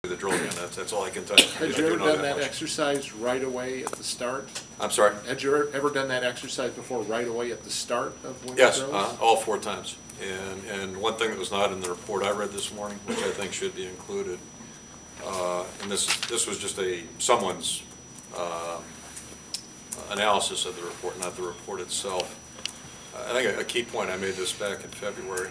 the drill again. That's all I can tell you. Had you ever done that exercise right away at the start? I'm sorry? Had you ever done that exercise before right away at the start of winter Yes, drills? all 4 times. And one thing that was not in the report I read this morning, which I think should be included, and this was just someone's analysis of the report, not the report itself. I think a key point, I made this back in February.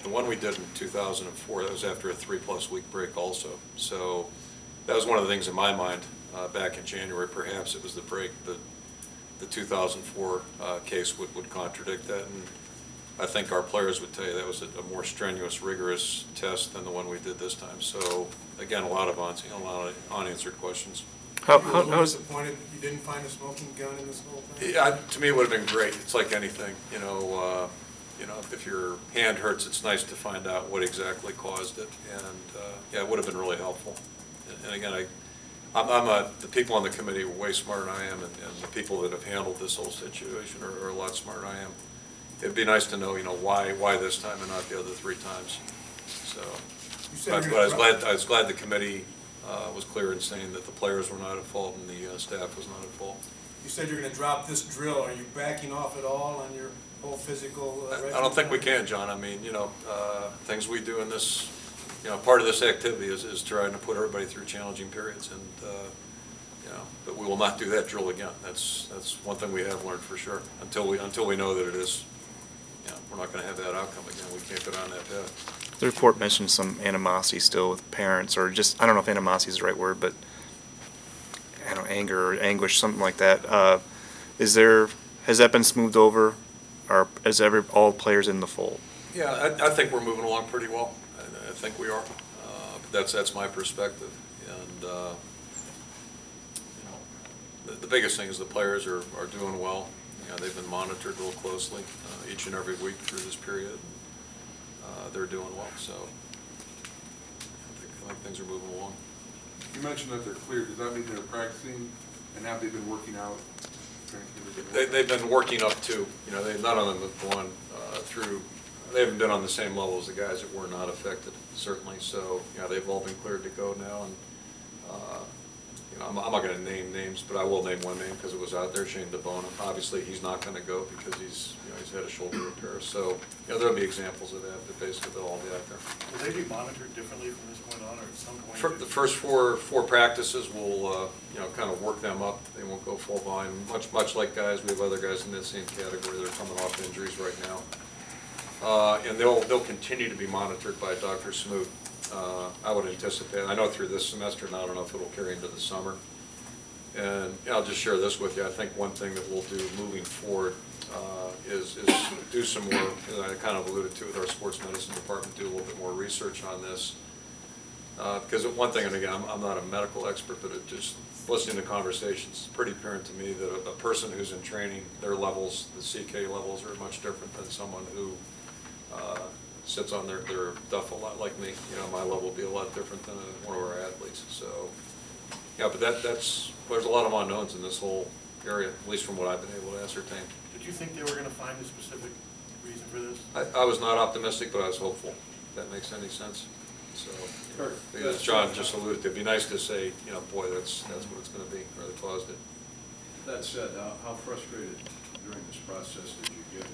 The one we did in 2004, that was after a 3+ week break also. So that was one of the things in my mind back in January. Perhaps it was the break. The 2004 case would contradict that. And I think our players would tell you that was a more strenuous, rigorous test than the one we did this time. So again, a lot of unanswered questions. How disappointed you didn't find a smoking gun in this whole thing? Yeah, to me, it would have been great. It's like anything, if your hand hurts, it's nice to find out what exactly caused it, and yeah, it would have been really helpful. And again, the people on the committee were way smarter than I am, and the people that have handled this whole situation are a lot smarter than I am. It'd be nice to know, why this time and not the other 3 times. So, but I was glad the committee was clear in saying that the players were not at fault and the staff was not at fault. You said you're going to drop this drill. Are you backing off at all on your whole physical regimen? I don't think we can, John. I mean, things we do in this, part of this activity is trying to put everybody through challenging periods, and but we will not do that drill again. That's one thing we have learned for sure. Until we know that it is, we're not going to have that outcome again. We can't go down that path. The report mentions some animosity still with parents, or just, I don't know if animosity is the right word, but I don't know, anger or anguish, something like that. Has that been smoothed over, or is all players in the fold? Yeah, I think we're moving along pretty well. I think we are. But that's my perspective. And the biggest thing is the players are doing well. They've been monitored real closely each and every week through this period. They're doing well, so I think things are moving along. You mentioned that they're clear. Does that mean they're practicing, and have they been working out? They've been working up to, none of them have gone through, they haven't been on the same level as the guys that were not affected, certainly. So, they've all been cleared to go now. And I'm not going to name names, but I will name one name because it was out there, Shane DeBona. Obviously, he's not going to go because he's had a shoulder repair. So, there'll be examples of that, but basically they'll all be out there. Will they be monitored differently from this point on, or at some point? The first four practices, we'll kind of work them up. They won't go full volume. Much like guys, we have other guys in that same category that are coming off injuries right now, and they'll continue to be monitored by Dr. Smoot. I would anticipate. I know through this semester, and I don't know if it'll carry into the summer. And I'll just share this with you. I think one thing that we'll do moving forward is do some more, as I kind of alluded to with our sports medicine department, do a little bit more research on this. Because one thing, and again, I'm not a medical expert, but just listening to conversations, it's pretty apparent to me that a person who's in training, their levels, the CK levels, are much different than someone who sits on their duff a lot like me. My level will be a lot different than one of our athletes. So, yeah, but there's a lot of unknowns in this whole area, at least from what I've been able to ascertain. Did you think they were going to find a specific reason for this? I was not optimistic, but I was hopeful, if that makes any sense. So, as John just alluded to, it'd be nice to say, boy, that's what it's going to be, or that caused it. That said, how frustrated during this process did you get